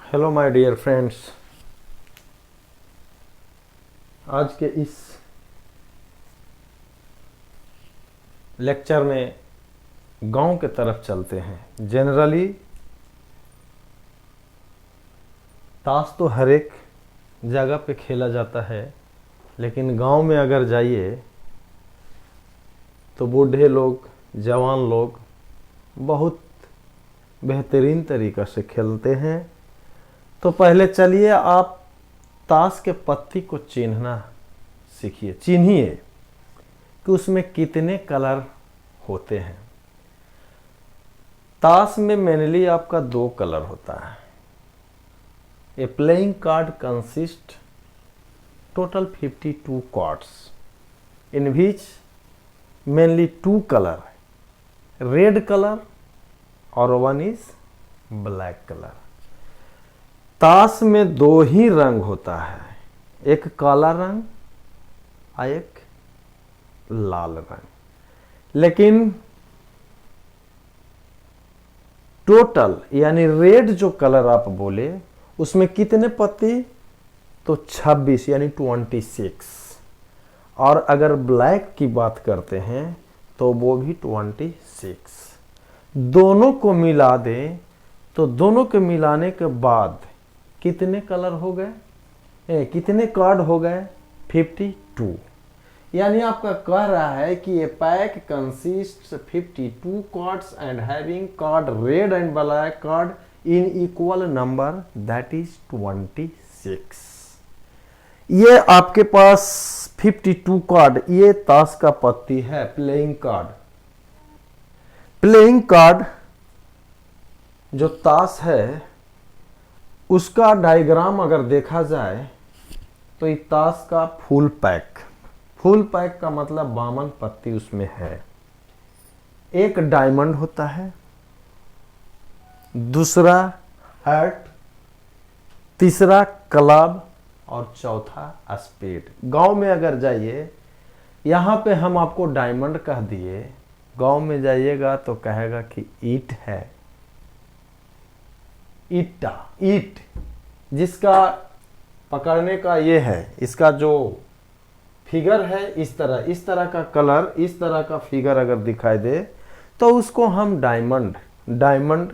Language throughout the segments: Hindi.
Hello my dear friends. आज के इस लेक्चर में गांव के तरफ चलते हैं। जनरली ताश तो हर एक जगह पे खेला जाता है, लेकिन गांव में अगर जाइए तो बूढ़े लोग, जवान लोग बहुत बेहतरीन तरीक़ा से खेलते हैं। तो पहले चलिए आप ताश के पत्ती को चिन्हना सीखिए। चिन्हिए कि उसमें कितने कलर होते हैं। ताश में मेनली आपका 2 कलर होता है। A playing card consist total 52 cards in which mainly 2 colour, red colour और 1 इज ब्लैक कलर। ताश में 2 ही रंग होता है, एक काला रंग और एक लाल रंग। लेकिन टोटल यानी रेड जो कलर आप बोले उसमें कितने पत्ती? तो 26 यानी 26। और अगर ब्लैक की बात करते हैं तो वो भी 26। दोनों को मिला दें तो दोनों के मिलाने के बाद कितने कलर हो गए, कितने कार्ड हो गए? 52। यानी आपका कह रहा है कि a pack consist 52 cards and having card red and black card in equal number, that is 26। ये आपके पास 52 कार्ड, ये ताश का पत्ती है, प्लेइंग कार्ड। प्लेइंग कार्ड जो ताश है उसका डायग्राम अगर देखा जाए तो ये ताश का फुल पैक का मतलब 52 पत्ती उसमें है। एक डायमंड होता है, दूसरा हार्ट, तीसरा क्लब और चौथा स्पेड। गांव में अगर जाइए, यहां पे हम आपको डायमंड कह दिए, गांव में जाइएगा तो कहेगा कि ईट है, ईट जिसका पकड़ने का ये है, इसका जो फिगर है इस तरह का कलर, इस तरह का फिगर अगर दिखाई दे तो उसको हम डायमंड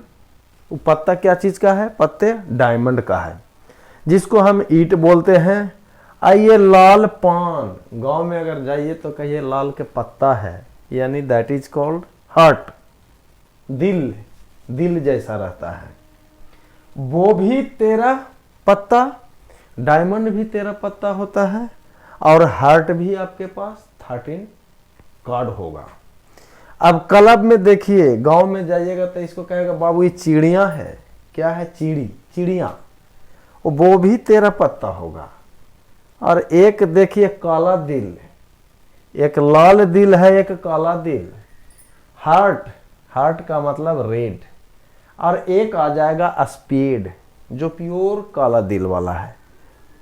पत्ता क्या चीज का है? पत्ते डायमंड का है, जिसको हम ईट बोलते हैं। आइए लाल पान, गांव में अगर जाइए तो कहिए लाल के पत्ता है, यानी दैट इज कॉल्ड हार्ट, दिल जैसा रहता है। वो भी 13 पत्ता, डायमंड भी 13 पत्ता होता है, और हार्ट भी आपके पास 13 कार्ड होगा। अब क्लब में देखिए, गांव में जाइएगा तो इसको कहेगा बाबू ये चिड़िया है। क्या है? चिड़िया। वो भी 13 पत्ता होगा। और एक देखिए काला दिल, एक लाल दिल है, एक काला दिल। हार्ट का मतलब रेड। और एक आ जाएगा स्पेड, जो प्योर काला दिल वाला है,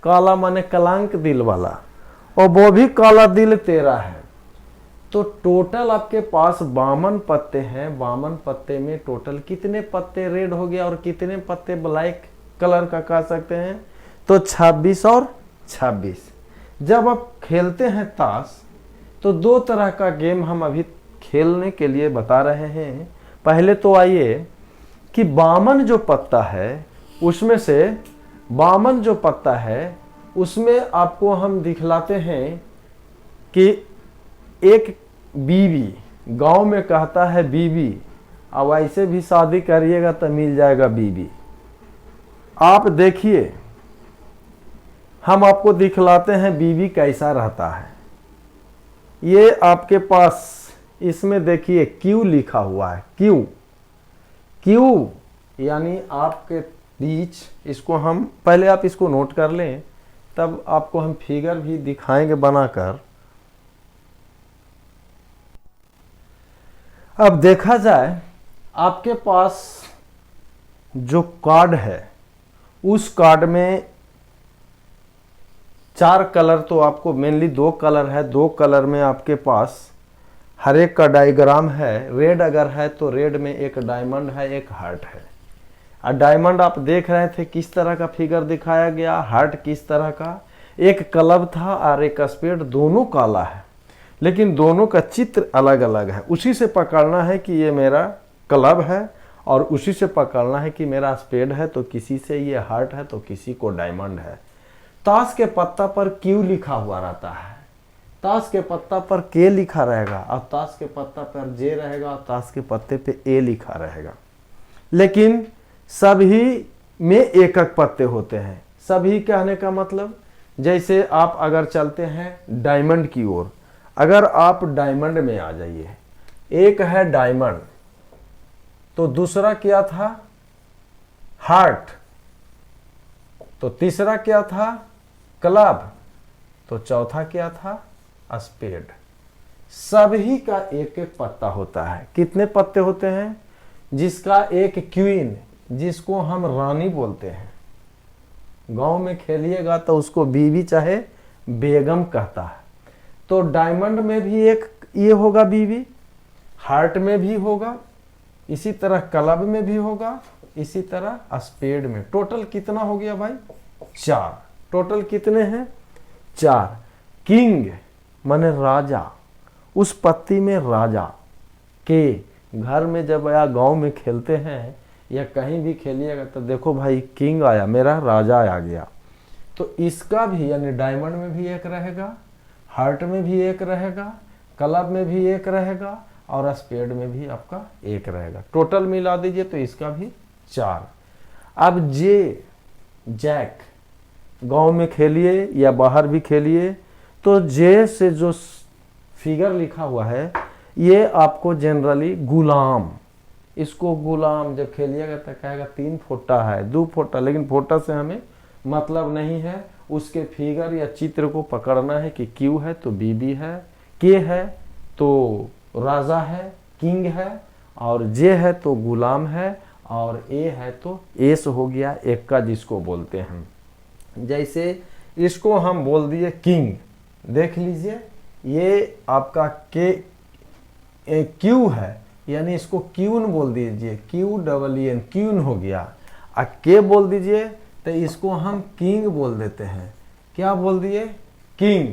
काला माने कलंक दिल वाला, और वो भी काला दिल 13 है। तो टोटल आपके पास 52 पत्ते हैं। 52 पत्ते में टोटल कितने पत्ते रेड हो गया और कितने पत्ते ब्लैक कलर का कह सकते हैं? तो 26 और 26। जब आप खेलते हैं ताश तो 2 तरह का गेम हम अभी खेलने के लिए बता रहे हैं। पहले तो आइए कि 52 जो पत्ता है उसमें से 52 जो पत्ता है उसमें आपको हम दिखलाते हैं कि एक बीवी, गांव में कहता है बीवी, अब ऐसे भी शादी करिएगा तो मिल जाएगा बीवी। आप देखिए, हम आपको दिखलाते हैं बीवी कैसा रहता है। ये आपके पास इसमें देखिए क्यू लिखा हुआ है, क्यू यानी आपके बीच, इसको हम पहले आप इसको नोट कर लें, तब आपको हम फिगर भी दिखाएंगे बनाकर। अब देखा जाए, आपके पास जो कार्ड है उस कार्ड में 4 कलर, तो आपको मेनली 2 कलर है। 2 कलर में आपके पास हर एक का डायग्राम है। रेड अगर है तो रेड में एक डायमंड है, एक हार्ट है। और डायमंड आप देख रहे थे किस तरह का फिगर दिखाया गया, हार्ट किस तरह का, एक क्लब था और एक स्पेड, दोनों काला है लेकिन दोनों का चित्र अलग अलग है। उसी से पकड़ना है कि ये मेरा क्लब है और उसी से पकड़ना है कि मेरा स्पेड है, तो किसी से ये हार्ट है तो किसी को डायमंड है। ताश के पत्ता पर क्यू लिखा हुआ रहता है, ताश के पत्ता पर के लिखा रहेगा और ताश के पत्ता पर जे रहेगा और ताश के पत्ते पे ए लिखा रहेगा। लेकिन सभी में एक एक पत्ते होते हैं। सभी कहने का मतलब, जैसे आप अगर चलते हैं डायमंड की ओर, अगर आप डायमंड में आ जाइए, एक है डायमंड तो दूसरा क्या था हार्ट, तो तीसरा क्या था क्लब, तो चौथा क्या था स्पेड। सभी का एक एक पत्ता होता है। कितने पत्ते होते हैं? जिसका एक क्वीन, जिसको हम रानी बोलते हैं, गांव में खेलिएगा तो उसको बीवी चाहे बेगम कहता है। तो डायमंड में भी एक ये होगा बीवी, हार्ट में भी होगा, इसी तरह क्लब में भी होगा, इसी तरह स्पेड में। टोटल कितना हो गया भाई? 4। टोटल कितने हैं? 4। किंग माने राजा, उस पत्ती में राजा के घर में जब या गांव में खेलते हैं या कहीं भी खेलिएगा तो देखो भाई किंग आया, मेरा राजा आ गया। तो इसका भी यानी डायमंड में भी एक रहेगा, हार्ट में भी एक रहेगा, क्लब में भी एक रहेगा और स्पेड में भी आपका एक रहेगा। टोटल मिला दीजिए तो इसका भी 4। अब जे जैक गांव में खेलिए या बाहर भी खेलिए तो जे से जो फिगर लिखा हुआ है ये आपको जनरली गुलाम, इसको गुलाम जब खेलिएगा तो कहेगा 3 फोटा है 2 फोटा, लेकिन फोटा से हमें मतलब नहीं है। उसके फिगर या चित्र को पकड़ना है कि क्यू है तो बीबी है, के है तो राजा है, किंग है, और जे है तो गुलाम है, और ए है तो एस हो गया एक का, जिसको बोलते हैं। जैसे इसको हम बोल दिए किंग, देख लीजिए ये आपका के क्यू है, यानी इसको क्यून बोल दीजिए, क्यू डबल एन क्यून हो गया। और के बोल दीजिए तो इसको हम किंग बोल देते हैं। क्या बोल दिए? King,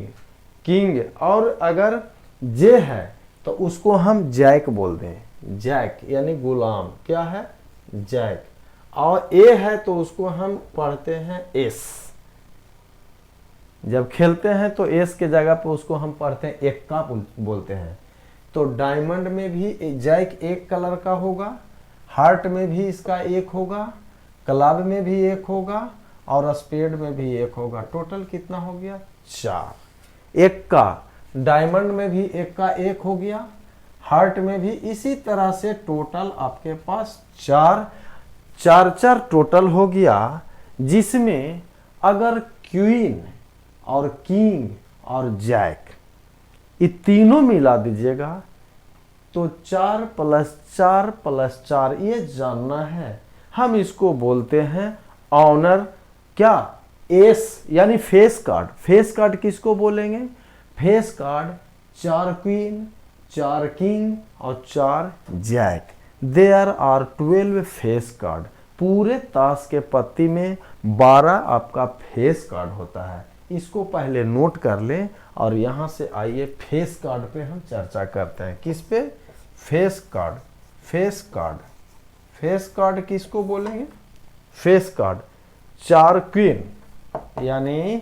king. और अगर जे है तो उसको हम जैक बोल दें, जैक यानी गुलाम, क्या है? जैक। और ए है तो उसको हम पढ़ते हैं एस, जब खेलते हैं तो एस के जगह पे उसको हम पढ़ते हैं एक्का बोलते हैं। तो डायमंड में भी जैक एक कलर का होगा, हार्ट में भी इसका एक होगा, क्लब में भी एक होगा और स्पेड में भी एक होगा। टोटल कितना हो गया? 4। एक का डायमंड में भी एक का एक हो गया, हार्ट में भी इसी तरह से टोटल आपके पास 4 टोटल हो गया, जिसमें अगर क्वीन और किंग और जैक ये तीनों मिला दीजिएगा तो 4 + 4 + 4 ये जानना है। हम इसको बोलते हैं ऑनर, क्या? एस यानी फेस कार्ड। फेस कार्ड किसको बोलेंगे? फेस कार्ड 4 क्वीन, 4 किंग और 4 jack. There are 12 face card. पूरे ताश के पत्ती में 12 आपका फेस कार्ड होता है। इसको पहले नोट कर लें और यहाँ से आइए फेस कार्ड पे हम चर्चा करते हैं। किस पे? Face card. Face card, face card किसको बोलेंगे? फेस कार्ड 4 क्वीन, यानी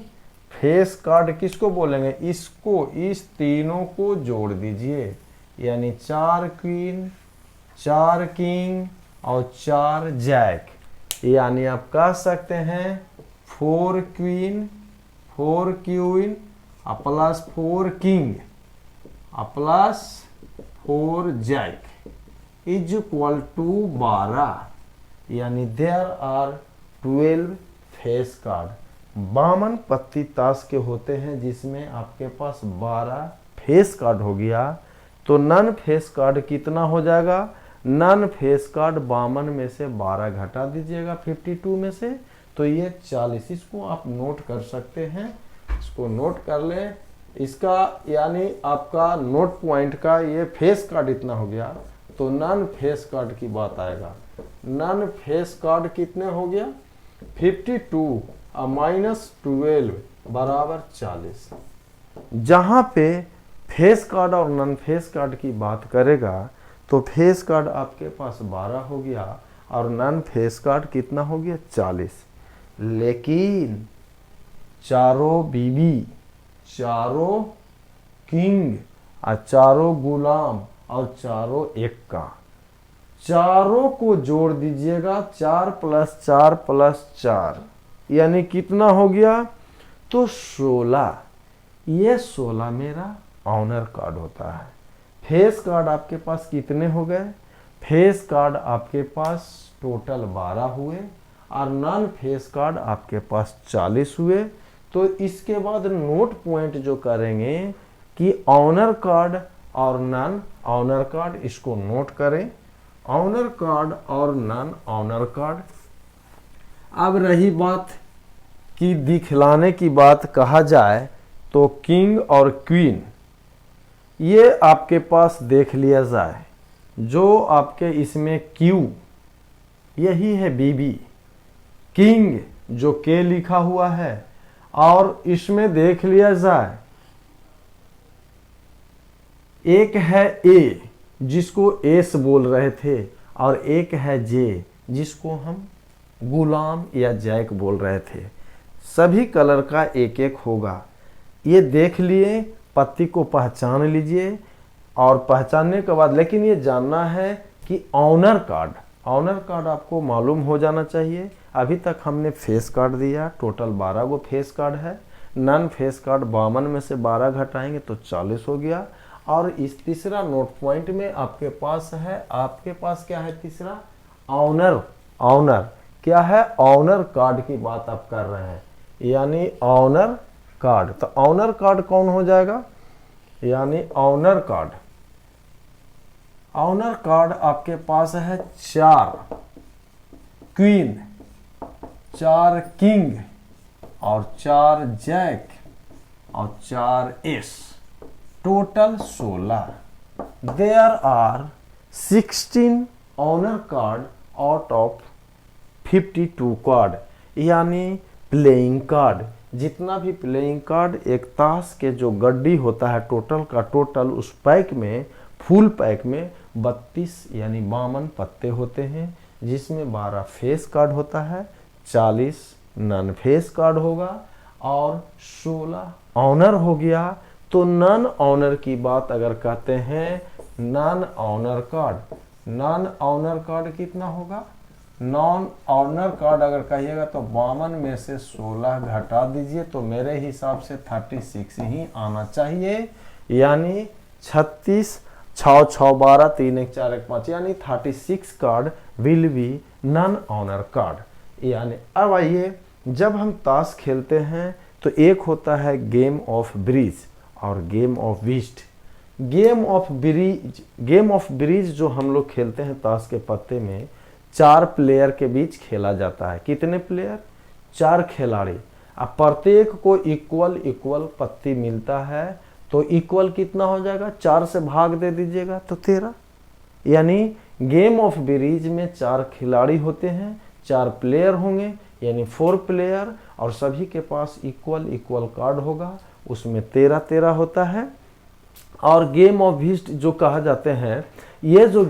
फेस कार्ड किसको बोलेंगे? इसको, इस तीनों को जोड़ दीजिए, यानी 4 क्वीन, 4 किंग और 4 जैक, यानी आप कह सकते हैं 4 queen, 4 queen plus 4 king plus 4 jack is equal to 12, यानी देयर आर 12 फेस कार्ड। 52 पत्ती ताश के होते हैं जिसमें आपके पास 12 फेस कार्ड हो गया। तो नन फेस कार्ड कितना हो जाएगा? नन फेस कार्ड 52 में से 12 घटा दीजिएगा 52 में से, तो ये 40। इसको आप नोट कर सकते हैं, इसको नोट कर लें। इसका यानी आपका नोट पॉइंट का ये फेस कार्ड इतना हो गया, तो नॉन फेस कार्ड की बात आएगा। नॉन फेस कार्ड कितने हो गया 52 -12 बराबर 40। जहां पे फेस कार्ड और नॉन फेस कार्ड की बात करेगा तो फेस कार्ड आपके पास 12 हो गया और नॉन फेस कार्ड कितना हो गया 40। लेकिन चारों बीबी, चारों किंग और चारों गुलाम और चारों एक्का, चारों को जोड़ दीजिएगा 4 + 4 + 4 यानी कितना हो गया तो 16। ये 16 मेरा ऑनर कार्ड होता है। फेस कार्ड आपके पास कितने हो गए, फेस कार्ड आपके पास टोटल 12 हुए और नॉन फेस कार्ड आपके पास 40 हुए। तो इसके बाद नोट पॉइंट जो करेंगे कि ऑनर कार्ड और नॉन ऑनर कार्ड, इसको नोट करें, ऑनर कार्ड और नॉन ऑनर कार्ड। अब रही बात कि दिखलाने की बात कहा जाए तो किंग और क्वीन ये आपके पास देख लिया जाए। जो आपके इसमें क्यू यही है बीबी, किंग जो के लिखा हुआ है, और इसमें देख लिया जाए एक है ए जिसको एस बोल रहे थे और एक है जे जिसको हम गुलाम या जैक बोल रहे थे। सभी कलर का एक एक होगा। ये देख लिए, पत्ती को पहचान लीजिए और पहचानने के बाद लेकिन ये जानना है कि ऑनर कार्ड आपको मालूम हो जाना चाहिए। अभी तक हमने फेस कार्ड दिया, टोटल 12 गो फेस कार्ड है। नॉन फेस कार्ड 52 में से 12 घटाएंगे तो 40 हो गया। और इस तीसरा नोट पॉइंट में आपके पास है, आपके पास क्या है तीसरा ऑनर क्या है, ऑनर कार्ड की बात आप कर रहे हैं यानी ऑनर कार्ड। तो ऑनर कार्ड कौन हो जाएगा, यानी ऑनर कार्ड आपके पास है 4 क्वीन, 4 किंग और 4 जैक और 4 ace, total 16। There are 16 honour card out of 52 card, यानी प्लेइंग कार्ड। जितना भी प्लेइंग कार्ड एक ताश के जो गड्डी होता है टोटल का टोटल, उस पैक में फुल पैक में 32 यानी 52 पत्ते होते हैं, जिसमें 12 फेस कार्ड होता है, 40 नॉन फेस कार्ड होगा और 16 ऑनर हो गया। तो नॉन ऑनर की बात अगर कहते हैं, नॉन ऑनर कार्ड कितना होगा, नॉन ऑनर कार्ड अगर कहिएगा तो 52 में से 16 घटा दीजिए तो मेरे हिसाब से 36 ही आना चाहिए, यानी 36 6 6 12 3 1 4 1 5 यानी 36 card will be non honour card. यानी अब आइए, जब हम ताश खेलते हैं तो एक होता है गेम ऑफ ब्रिज और game of whist. Game of bridge जो हम लोग खेलते हैं ताश के पत्ते में 4 प्लेयर के बीच खेला जाता है। कितने प्लेयर, 4 खिलाड़ी। अब प्रत्येक को इक्वल पत्ती मिलता है तो इक्वल कितना हो जाएगा, 4 से भाग दे दीजिएगा तो 13। यानी गेम ऑफ ब्रिज में 4 खिलाड़ी होते हैं, 4 प्लेयर होंगे यानी 4 प्लेयर और सभी के पास इक्वल कार्ड होगा, उसमें 13 होता है। और गेम ऑफ व्हिस्ट जो कहा जाते हैं, ये जो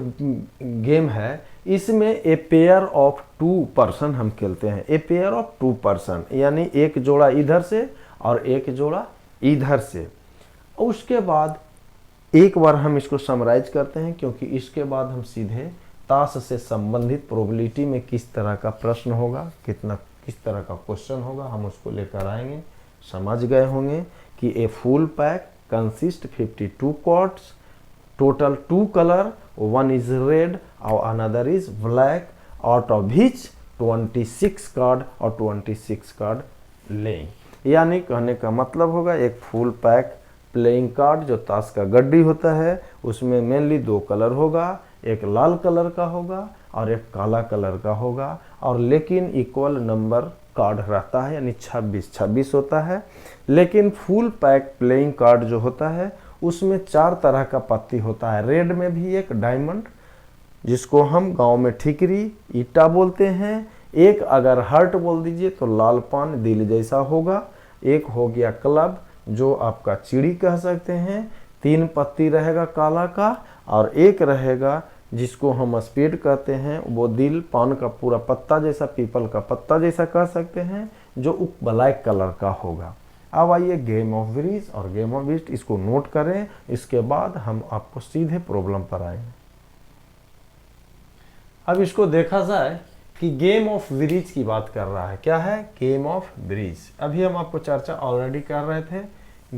गेम है इसमें ए पेयर ऑफ 2 पर्सन हम खेलते हैं, ए पेयर ऑफ 2 पर्सन यानी एक जोड़ा इधर से और एक जोड़ा इधर से। उसके बाद एक बार हम इसको समराइज करते हैं क्योंकि इसके बाद हम सीधे ताश से संबंधित प्रोबेबिलिटी में किस तरह का प्रश्न होगा, किस तरह का क्वेश्चन होगा, हम उसको लेकर आएंगे। समझ गए होंगे कि a full pack consist 52 cards, total 2 colour, one is red और another is black, out of which 26 card और 26 कार्ड लेइंग। यानी कहने का मतलब होगा एक फुल पैक प्लेइंग कार्ड जो ताश का गड्डी होता है उसमें मेनली 2 कलर होगा, एक लाल कलर का होगा और एक काला कलर का होगा, और लेकिन इक्वल नंबर कार्ड रहता है यानी 26 होता है। लेकिन फुल पैक प्लेइंग कार्ड जो होता है उसमें 4 तरह का पत्ती होता है। रेड में भी एक डायमंड, जिसको हम गांव में ठिकरी ईटा बोलते हैं। एक अगर हर्ट बोल दीजिए तो लाल पान दिल जैसा होगा। एक हो गया क्लब, जो आपका चिड़ी कह सकते हैं, 3 पत्ती रहेगा काला का, और एक रहेगा जिसको हम स्पेड कहते हैं, वो दिल पान का पूरा पत्ता जैसा, पीपल का पत्ता जैसा कह सकते हैं, जो ब्लैक कलर का होगा। अब आइए गेम ऑफ ब्रिज और गेम ऑफ बिस्ट, इसको नोट करें, इसके बाद हम आपको सीधे प्रॉब्लम पर आएंगे। अब इसको देखा जाए कि गेम ऑफ ब्रिज की बात कर रहा है। क्या है? Game of bridge. अभी हम आपको चर्चा ऑलरेडी कर रहे थे।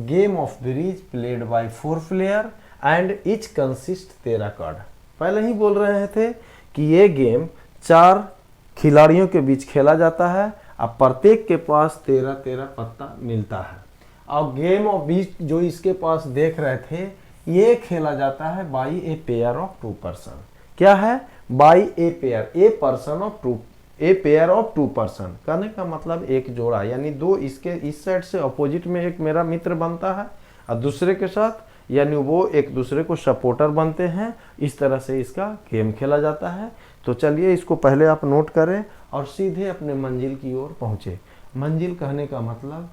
Game of bridge played by 4 player and each consist 13 card. पहले ही बोल रहे थे कि ये गेम 4 खिलाड़ियों के बीच खेला जाता है, अब प्रत्येक के पास 13-13 पत्ता मिलता है। और गेम ऑफ ब्रिज जो इसके पास देख रहे थे, ये खेला जाता है by a pair of 2 person. क्या है? By a pair, a person of 2, a pair of 2 person. कहने का मतलब एक जोड़ा, यानी 2 इसके इस साइड से अपोजिट में एक मेरा मित्र बनता है और दूसरे के साथ, यानी वो एक दूसरे को सपोर्टर बनते हैं। इस तरह से इसका गेम खेला जाता है। तो चलिए इसको पहले आप नोट करें और सीधे अपने मंजिल की ओर पहुंचे। मंजिल कहने का मतलब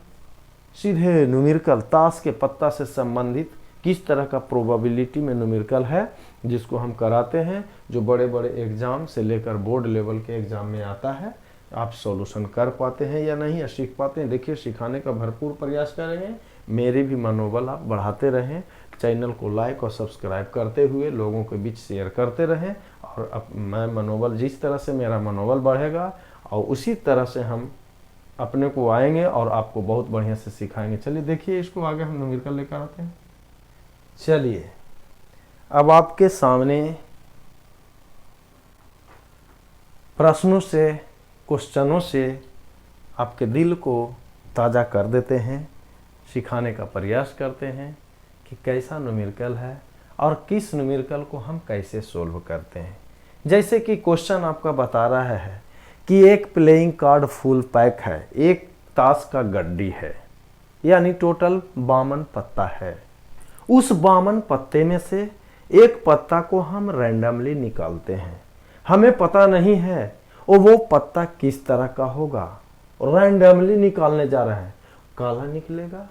सीधे न्यूमेरिकल, ताश के पत्ता से संबंधित किस तरह का प्रोबेबिलिटी में न्यूमेरिकल है, जिसको हम कराते हैं, जो बड़े बड़े एग्जाम से लेकर बोर्ड लेवल के एग्जाम में आता है। आप सॉल्यूशन कर पाते हैं या नहीं, या सीख पाते हैं। देखिए, सिखाने का भरपूर प्रयास करेंगे। मेरे भी मनोबल आप बढ़ाते रहें। चैनल को लाइक और सब्सक्राइब करते हुए लोगों के बीच शेयर करते रहें। और अब मैं मनोबल, जिस तरह से मेरा मनोबल बढ़ेगा और उसी तरह से हम अपने को आएंगे और आपको बहुत बढ़िया से सिखाएंगे। चलिए देखिए, इसको आगे हम न्यूमेरिकल लेकर आते हैं। चलिए, अब आपके सामने प्रश्नों से, क्वेश्चनों से आपके दिल को ताज़ा कर देते हैं, सिखाने का प्रयास करते हैं कि कैसा न्यूमेरिकल है और किस न्यूमेरिकल को हम कैसे सोल्व करते हैं। जैसे कि क्वेश्चन आपका बता रहा है कि एक प्लेइंग कार्ड फुल पैक है, एक ताश का गड्डी है, यानी टोटल 52 पत्ता है। उस 52 पत्ते में से एक पत्ता को हम रैंडमली निकालते हैं। हमें पता नहीं है और वो पत्ता किस तरह का होगा। रैंडमली निकालने जा रहे हैं। काला निकलेगा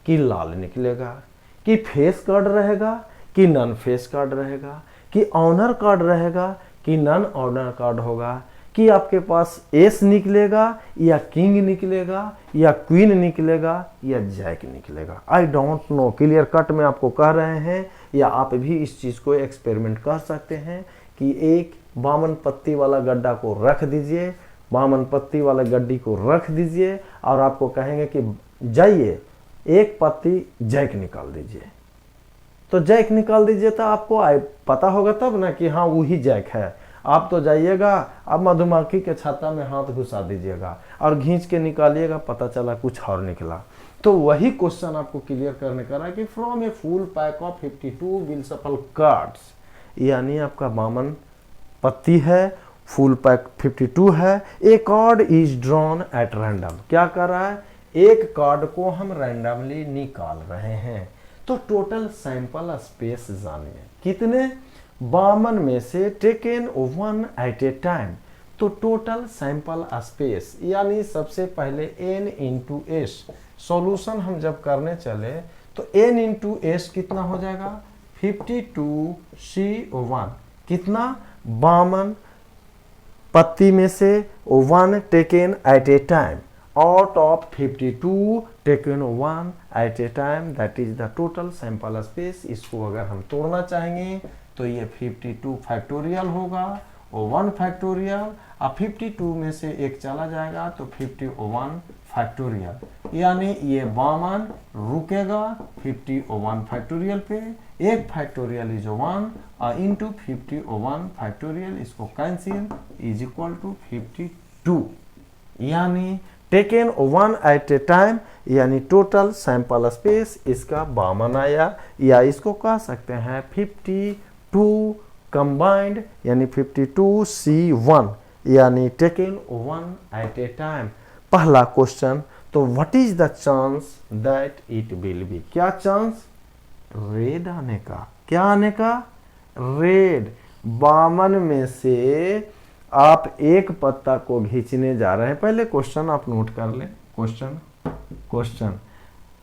कि लाल निकलेगा, कि फेस कार्ड रहेगा कि नॉन फेस कार्ड रहेगा, कि ऑनर कार्ड रहेगा कि नॉन ऑनर कार्ड होगा, कि आपके पास एस निकलेगा या किंग निकलेगा या क्वीन निकलेगा या जैक निकलेगा। I don't know. Clear cut में आपको कह रहे हैं, या आप भी इस चीज़ को एक्सपेरिमेंट कर सकते हैं कि एक 52 पत्ती वाला गड्ढा को रख दीजिए, 52 पत्ती वाला गड्डी को रख दीजिए और आपको कहेंगे कि जाइए एक पत्ती जैक निकाल दीजिए। तो जैक निकाल दीजिए तो आपको पता होगा तब ना कि हाँ वही जैक है। आप तो जाइएगा, अब मधुमक्खी के छत्ता में हाथ घुसा दीजिएगा और खींच के निकालिएगा, पता चला कुछ और निकला। तो वही क्वेश्चन आपको क्लियर करने का है कि from a full pack of 52 well shuffled cards, यानी आपका 52 पत्ती है, फुल पैक 52 है। A card is drawn at random. क्या कर रहा है? एक कार्ड को हम रैंडमली निकाल रहे हैं। तो टोटल सैंपल स्पेस जानिए कितने? 52 में से टेकन 1 एट ए टाइम। तो टोटल सैंपल स्पेस, यानी सबसे पहले n इंटू एस। सॉल्यूशन हम जब करने चले तो n इंटू एस कितना हो जाएगा? 52C1। कितना? 52 पत्ती में से 1 taken at a time, out of 52 taken 1 at a time, that is the total sample space। इसको अगर हम तोड़ना चाहेंगे तो ये 52 फैक्टोरियल होगा और 1 फैक्टोरियल, अब 52 में से एक चला जाएगा तो 51 फैक्टोरियल, यानी ये 52 रुकेगा 51 फैक्टोरियल पे। एक फैक्टोरियल इज 1 इंटू 51 फैक्टोरियल, इसको कैंसिल, इज इक्वल टू 52, यानी टेकन 1 एट ए टाइम, यानी टोटल सैंपल स्पेस इसका 52 आया। या इसको कह सकते हैं 52 कंबाइंड, यानी 52C1, यानी टेकन 1 एट ए टाइम। पहला क्वेश्चन, तो what is the chance that it will be? क्या चांस? रेड आने का। क्या आने का? रेड। 52 में से आप एक पत्ता को खींचने जा रहे हैं। पहले क्वेश्चन आप नोट कर लें। क्वेश्चन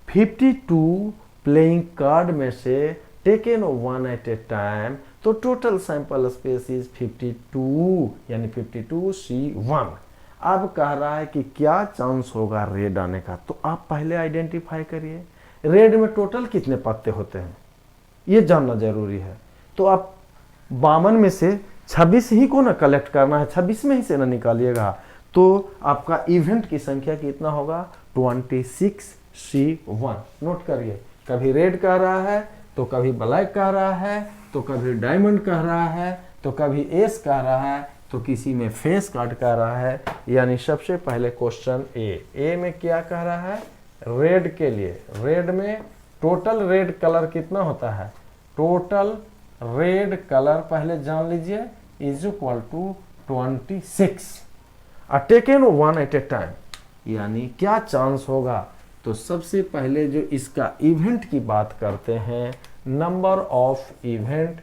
52 प्लेइंग कार्ड में से taken one at a time, तो टोटल सैंपल स्पेस इज 52 यानी 52C1। अब कह रहा है कि क्या चांस होगा रेड आने का, तो आप पहले आइडेंटिफाई करिए रेड में टोटल कितने पत्ते होते हैं, ये जानना जरूरी है। तो आप 52 में से 26 ही को ना कलेक्ट करना है, 26 में ही से ना निकालिएगा, तो आपका इवेंट की संख्या कितना होगा 26C1। नोट करिए, कभी रेड कह रहा है तो कभी ब्लैक कह रहा है, तो कभी डायमंड कह रहा है, तो कभी एस कह रहा है, तो किसी में फेस कार्ड कह रहा है। यानी सबसे पहले क्वेश्चन ए में क्या कह रहा है, रेड के लिए, रेड में टोटल रेड कलर कितना होता है, टोटल रेड कलर पहले जान लीजिए is equal to 26 taken one at a time, यानी क्या चांस होगा। तो सबसे पहले जो इसका इवेंट की बात करते हैं, नंबर ऑफ इवेंट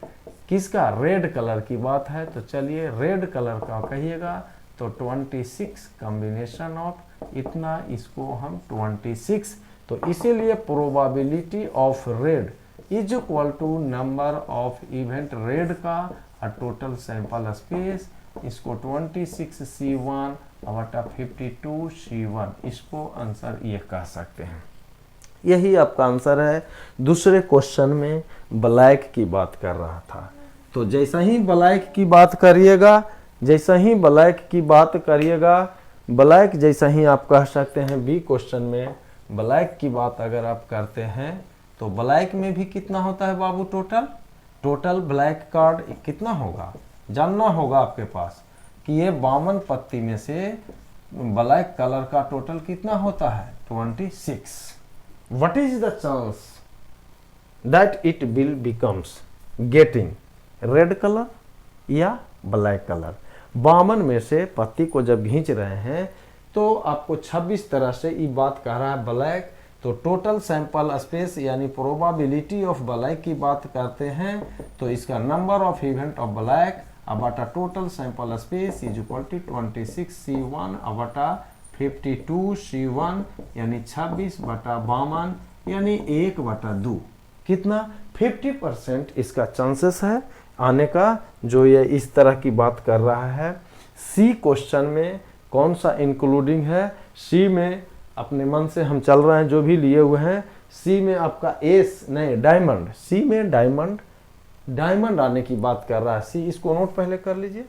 किसका, रेड कलर की बात है, तो चलिए रेड कलर का कहिएगा तो 26 कॉम्बिनेशन ऑफ इतना, इसको हम 26, तो इसीलिए probability of red is equal to number of event red का और टोटल सैंपल स्पेस, इसको 26C1 बटा 52C1, इसको आंसर ये कह सकते हैं। यही आपका आंसर है। दूसरे क्वेश्चन में ब्लैक की बात कर रहा था, तो जैसा ही ब्लैक की बात करिएगा, ब्लैक जैसा ही आप कह सकते हैं। बी क्वेश्चन में ब्लैक की बात अगर आप करते हैं तो ब्लैक में भी कितना होता है बाबू, टोटल ब्लैक कार्ड कितना होगा, जानना होगा आपके पास कि ये 52 पत्ती में से ब्लैक कलर का टोटल कितना होता है 26। What is the chance that it will becomes getting red colour या ब्लैक कलर। 52 में से पत्ती को जब खींच रहे हैं तो आपको 26 तरह से ये बात कह रहा है ब्लैक, तो टोटल सैंपल स्पेस यानी प्रोबेबिलिटी ऑफ ब्लैक की बात करते हैं, तो इसका number of event of black बटा total sample space is equal to 26C1 बटा 52C1 यानी 26 बटा 52 यानी 1/2, कितना 50% इसका चांसेस है आने का, जो ये इस तरह की बात कर रहा है। सी क्वेश्चन में कौन सा इंक्लूडिंग है, सी में अपने मन से हम चल रहे हैं जो भी लिए हुए हैं, सी में आपका एस नहीं डायमंड, सी में डायमंड आने की बात कर रहा है। सी इसको नोट पहले कर लीजिए,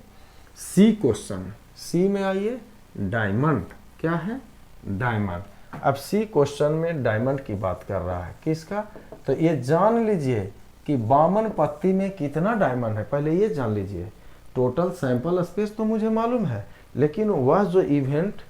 सी क्वेश्चन, सी में आइए डायमंड, क्या है डायमंड। अब सी क्वेश्चन में डायमंड की बात कर रहा है, किसका, तो ये जान लीजिए कि 52 पत्ती में कितना डायमंड है, पहले ये जान लीजिए। टोटल सैंपल स्पेस तो मुझे मालूम है, लेकिन वह जो इवेंट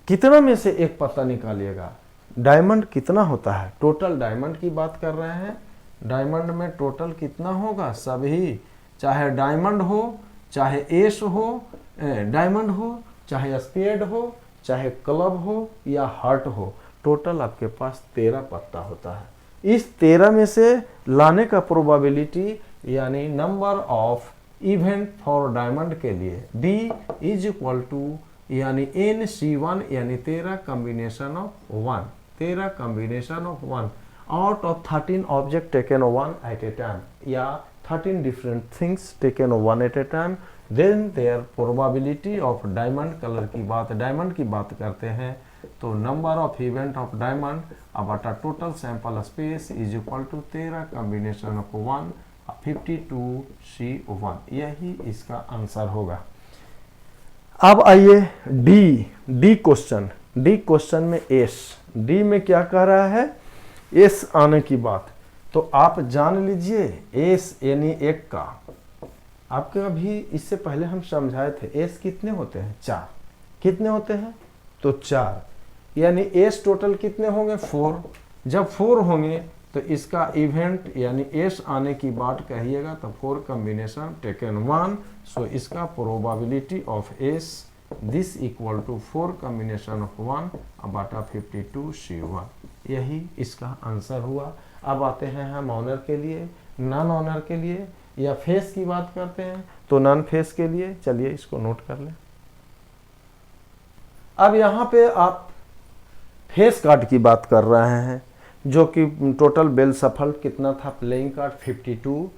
कितना में से एक पत्ता निकालिएगा, डायमंड कितना होता है, टोटल डायमंड की बात कर रहे हैं। डायमंड में टोटल कितना होगा, सभी, चाहे डायमंड हो, चाहे एस हो, डायमंड हो, चाहे स्पेड हो, चाहे क्लब हो या हार्ट हो, टोटल आपके पास 13 पत्ता होता है। इस 13 में से लाने का प्रोबेबिलिटी यानी number of event for diamond के लिए बी इज इक्वल टू यानी NC1 यानी 13 combination of 1, 13 combination of 1 out of 13 object taken 1 at a time, या 13 different things taken 1 at a time, then there probability of diamond colour की बात, डायमंड की बात करते हैं, तो number of event of diamond बटा total sample space is equal to 13 combination of 1 52C1, यही इसका आंसर होगा। अब आइए डी क्वेश्चन में एस, डी में क्या कह रहा है, एस आने की बात, तो आप जान लीजिए एस यानी एक का, आपके अभी इससे पहले हम समझाए थे एस कितने होते हैं, 4, कितने होते हैं, तो 4, यानी एस टोटल कितने होंगे 4, जब 4 होंगे तो इसका इवेंट यानी एस आने की बात कहिएगा तो 4 कॉम्बिनेशन टेकन 1, सो इसका probability of S this equal to 4 combination of 1 बटा 52C1, यही इसका आंसर हुआ। अब आते हैं हम ऑनर के लिए, नॉन ऑनर के लिए। या फेस की बात करते हैं तो नॉन फेस के लिए, चलिए इसको नोट कर लें। अब यहाँ पे आप फेस कार्ड की बात कर रहे हैं, जो कि टोटल बेल सफल कितना था playing card 52।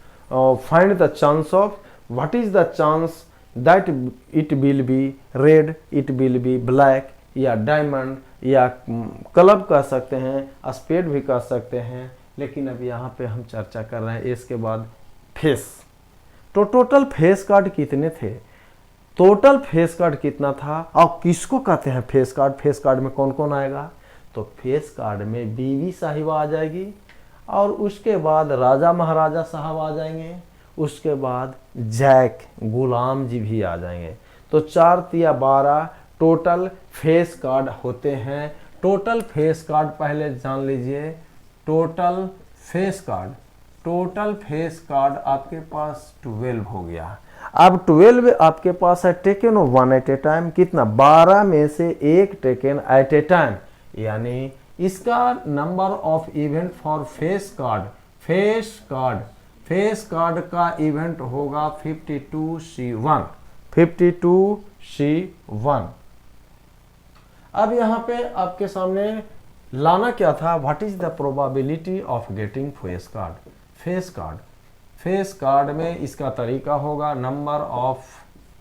Find the chance of, what is the chance that it will be red, it will be black, या डायमंड, या क्लब कह सकते हैं, स्पेड भी कह सकते हैं। लेकिन अब यहाँ पे हम चर्चा कर रहे हैं इसके बाद फेस। तो टोटल फेस कार्ड कितने थे, टोटल फेस कार्ड कितना था और किसको कहते हैं फेस कार्ड, फेस कार्ड में कौन कौन आएगा? तो फेस कार्ड में बीवी साहिबा आ जाएगी, और उसके बाद राजा महाराजा साहब आ जाएंगे, उसके बाद जैक गुलाम जी भी आ जाएंगे। तो 4 या 12 टोटल फेस कार्ड होते हैं। टोटल फेस कार्ड पहले जान लीजिए, टोटल फेस कार्ड आपके पास 12 हो गया। अब 12 आपके पास है taken one at a time, कितना? 12 में से एक टेकन एट ए टाइम, यानी इसका number of event for face card का इवेंट होगा 52C1। अब यहाँ पे आपके सामने लाना क्या था, what is the probability of getting face card में इसका तरीका होगा नंबर ऑफ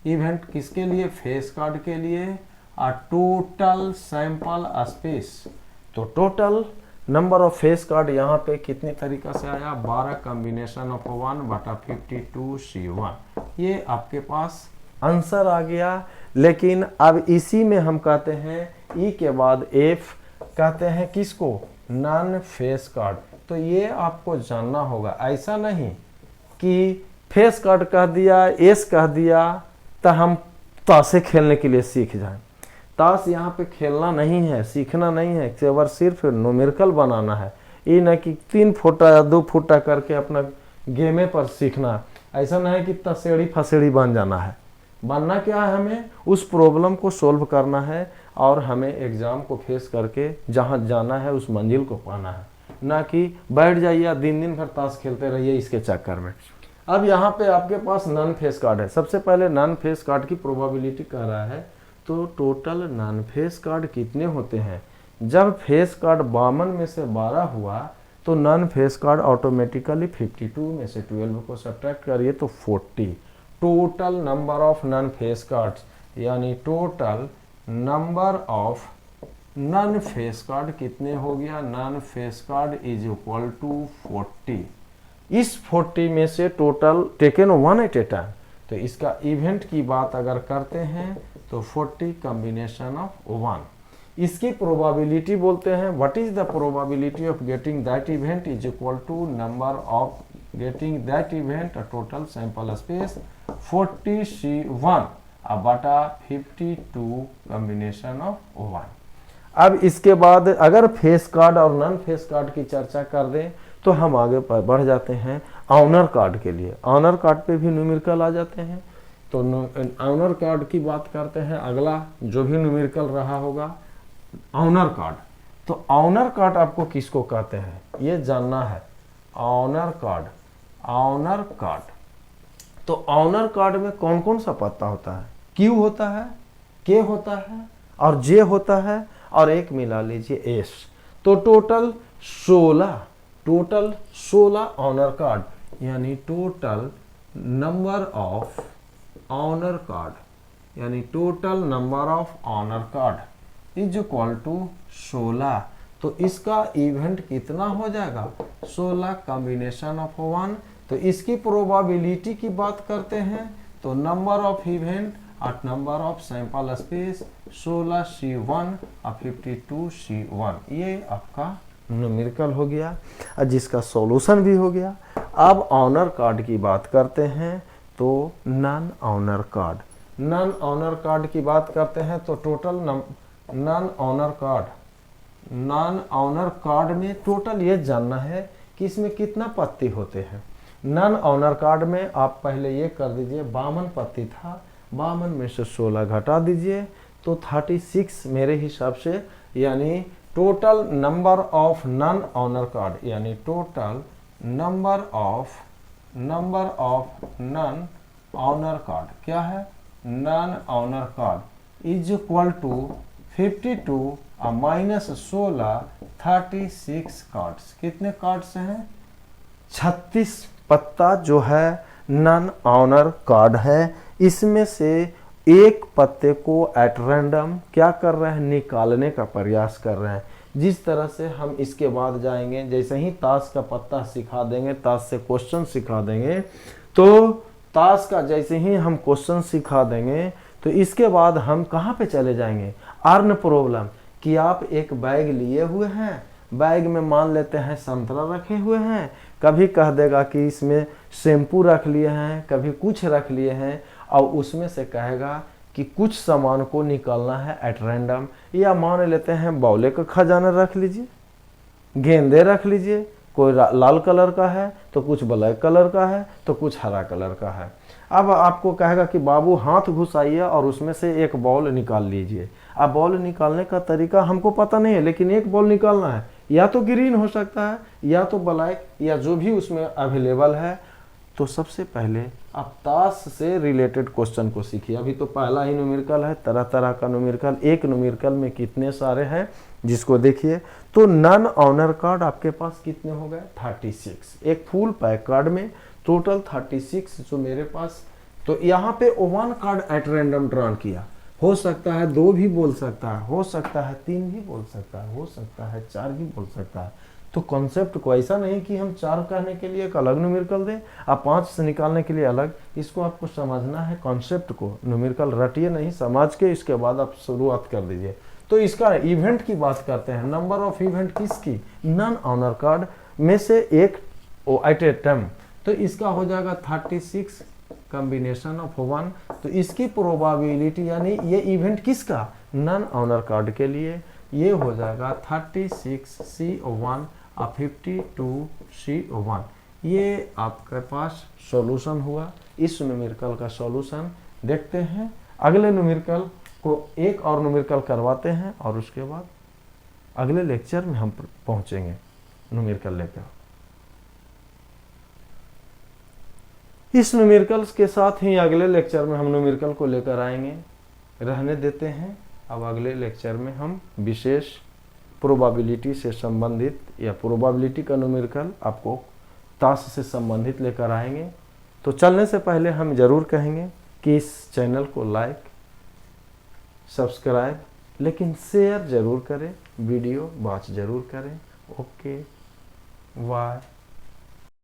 इवेंट, किसके लिए? फेस कार्ड के लिए, टोटल सैंपल स्पेस। तो total number of face card यहाँ पे कितने तरीका से आया? 12 कॉम्बिनेशन ऑफ 1/52C1। ये आपके पास आंसर आ गया। लेकिन अब इसी में हम कहते हैं ई के बाद एफ कहते हैं किसको? Non face card. तो ये आपको जानना होगा, ऐसा नहीं कि फेस कार्ड कह दिया, एस कह दिया तो हम ताशे खेलने के लिए सीख जाएं। ताश यहाँ पे खेलना नहीं है, सीखना नहीं है, केवल सिर्फ न्यूमेरिकल बनाना है। ये न कि 3 फुटा या 2 फुटा करके अपना गेमे पर सीखना, ऐसा नहीं है कि तसेड़ी फसेड़ी बन जाना है। बनना क्या है, हमें उस प्रॉब्लम को सोल्व करना है और हमें एग्जाम को फेस करके जहाँ जाना है उस मंजिल को पाना है, ना कि बैठ जाइए दिन भर ताश खेलते रहिए इसके चक्कर में। अब यहाँ पे आपके पास नॉन फेस कार्ड है। सबसे पहले नॉन फेस कार्ड की प्रोबेबिलिटी कह रहा है, तो टोटल नॉन फेस कार्ड कितने होते हैं? जब फेस कार्ड 52 में से 12 हुआ तो नॉन फेस कार्ड ऑटोमेटिकली 52 में से 12 को सब्ट्रैक्ट करिए तो 40। Total number of non face cards, यानी total number of non face card कितने हो गया? Non face card is equal to 40। इस 40 में से total taken one at a time, तो इसका इवेंट की बात अगर करते हैं तो 40 कॉम्बिनेशन ऑफ 1। इसकी प्रोबेबिलिटी बोलते हैं, what is the probability of getting that event is equal to number of getting that event total sample space 40C1 बटा 52 कॉम्बिनेशन ऑफ 1। अब इसके बाद अगर फेस कार्ड और नॉन फेस कार्ड की चर्चा कर दें तो हम आगे बढ़ जाते हैं ऑनर कार्ड के लिए। ऑनर कार्ड पे भी न्यूमेरिकल आ जाते हैं, तो ऑनर कार्ड की बात करते हैं। अगला जो भी न्यूमेरिकल रहा होगा ऑनर कार्ड। तो ऑनर कार्ड आपको किसको कहते हैं ये जानना है। ऑनर कार्ड तो ऑनर कार्ड में कौन कौन सा पत्ता होता है? क्यू होता है, के होता है और जे होता है, और एक मिला लीजिए एस। तो टोटल 16 ऑनर कार्ड, यानी total number of honour card, यानी total number of honour card is equal to 16। तो इसका इवेंट कितना हो जाएगा? 16 कॉम्बिनेशन ऑफ 1। तो इसकी प्रोबेबिलिटी की बात करते हैं तो नंबर ऑफ इवेंट और number of sample space 16C1 और 52C1, ये आपका न्यूमेरिकल हो गया और जिसका सॉल्यूशन भी हो गया। अब ऑनर कार्ड की बात करते हैं तो नॉन ऑनर कार्ड की बात करते हैं तो टोटल नॉन ऑनर कार्ड में टोटल ये जानना है कि इसमें कितना पत्ती होते हैं। नॉन ऑनर कार्ड में आप पहले ये कर दीजिए, 52 पत्ती था, 52 में से 16 घटा दीजिए तो 36 मेरे हिसाब से, यानी total number of non honour card, यानी total number of number of non honour card, क्या है, non honour card is equal to 52 minus 16 36 cards. कितने कार्ड्स हैं, 36 पत्ता जो है नॉन ऑनर कार्ड है। इसमें से एक पत्ते को एट रैंडम क्या कर रहे हैं, निकालने का प्रयास कर रहे हैं। जिस तरह से हम इसके बाद जाएंगे, जैसे ही ताश का पत्ता सिखा देंगे, ताश से क्वेश्चन सिखा देंगे, तो ताश का जैसे ही हम क्वेश्चन सिखा देंगे तो इसके बाद हम कहाँ पे चले जाएंगे, अर्न प्रॉब्लम, कि आप एक बैग लिए हुए हैं, बैग में मान लेते हैं संतरा रखे हुए हैं, कभी कह देगा कि इसमें शैम्पू रख लिए हैं, कभी कुछ रख लिए हैं, और उसमें से कहेगा कि कुछ सामान को निकालना है एट रैंडम। या मान लेते हैं बौले का खजाना रख लीजिए, गेंदे रख लीजिए, कोई लाल कलर का है तो कुछ ब्लैक कलर का है तो कुछ हरा कलर का है। अब आपको कहेगा कि बाबू हाथ घुसाइए और उसमें से एक बॉल निकाल लीजिए। अब बॉल निकालने का तरीका हमको पता नहीं है, लेकिन एक बॉल निकालना है, या तो ग्रीन हो सकता है या तो ब्लैक, या जो भी उसमें अवेलेबल है। तो सबसे पहले आप ताश से रिलेटेड क्वेश्चन को सीखिए। अभी तो पहला ही न्यूमेरिकल है, तरह तरह का न्यूमेरिकल, एक न्यूमेरिकल में कितने सारे हैं जिसको देखिए। तो नॉन ऑनर कार्ड आपके पास कितने हो गए, 36। एक फुल पैक कार्ड में टोटल 36 जो मेरे पास। तो यहाँ पे 1 कार्ड एट रैंडम ड्रॉन किया, हो सकता है 2 भी बोल सकता है, हो सकता है 3 भी बोल सकता है, हो सकता है 4 भी बोल सकता है। तो कॉन्सेप्ट को ऐसा नहीं कि हम 4 कहने के लिए एक अलग न्यूमेरिकल दें, आप 5 से निकालने के लिए अलग। इसको आपको समझना है कॉन्सेप्ट को, न्यूमेरिकल रटिए नहीं, समझ के इसके बाद आप शुरुआत कर दीजिए। तो इसका इवेंट की बात करते हैं, नंबर ऑफ इवेंट किसकी, नॉन ऑनर कार्ड में से एक एट ए टाइम। तो इसका हो जाएगा 36 कॉम्बिनेशन ऑफ 1। तो इसकी प्रोबेबिलिटी यानी ये इवेंट किसका, नॉन ऑनर कार्ड के लिए, ये हो जाएगा 36 CO1 और 52 CO1। ये आपके पास सॉल्यूशन हुआ। इस न्यूमेरिकल का सॉल्यूशन देखते हैं। अगले न्यूमेरिकल को एक और न्यूमेरिकल करवाते हैं और उसके बाद अगले लेक्चर में हम पहुंचेंगे न्यूमेरिकल लेकर। इस न्यूमेरिकल्स के साथ ही अगले लेक्चर में हम न्यूमेरिकल को लेकर आएंगे। रहने देते हैं, अब अगले लेक्चर में हम विशेष प्रोबेबिलिटी से संबंधित या प्रोबेबिलिटी का न्यूमेरिकल आपको ताश से संबंधित लेकर आएंगे। तो चलने से पहले हम जरूर कहेंगे कि इस चैनल को लाइक, सब्सक्राइब, लेकिन शेयर जरूर करें, वीडियो वॉच जरूर करें। Okay, bye.